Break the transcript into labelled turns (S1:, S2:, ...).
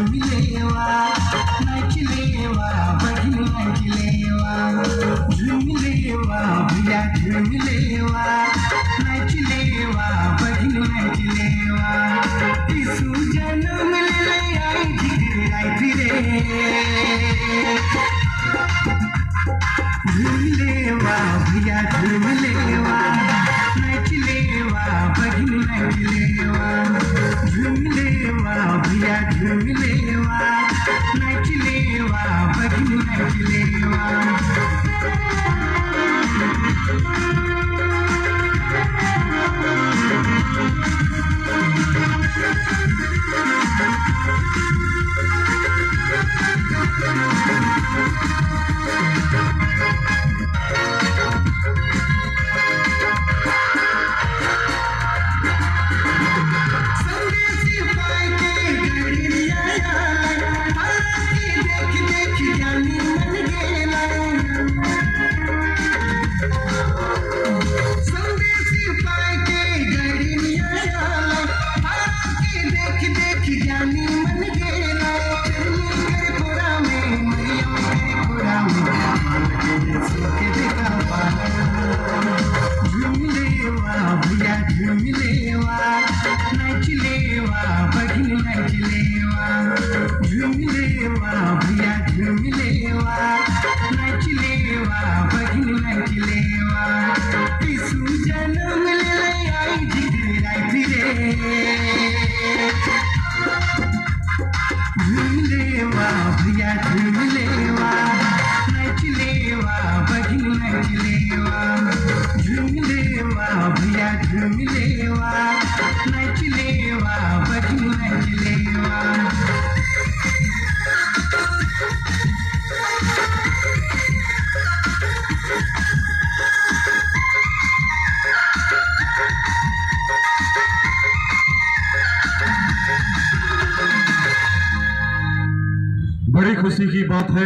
S1: झुमिलेवा नाचलेवा बहिन नाचलेवा झुमिलेवा भैया झुमिलेवा नाचलेवा बहिन नाचलेवा यीशु जन्म ले आई जिगराई फिरे झुमिलेवा भैया झुमिलेवा नाचलेवा बहिन नाचलेवा झुमिलेवा भैया झुमिलेवा नाचलेवा बहिन नाचलेवा झुमिलेवा नाचलेवा बहिन नाचलेवा झुमिलेवा भैया झुमिलेवा नाचलेवा बहिन नाचलेवा यीशु जन्म ले आई जिगराई फिरे झुमिलेवा भैया झुमिलेवा नाचलेवा बहिन नाचलेवा झुमिलेवा भैया झुमिलेवा नाचलेवा बहिन नाचलेवा
S2: बड़ी खुशी की बात है।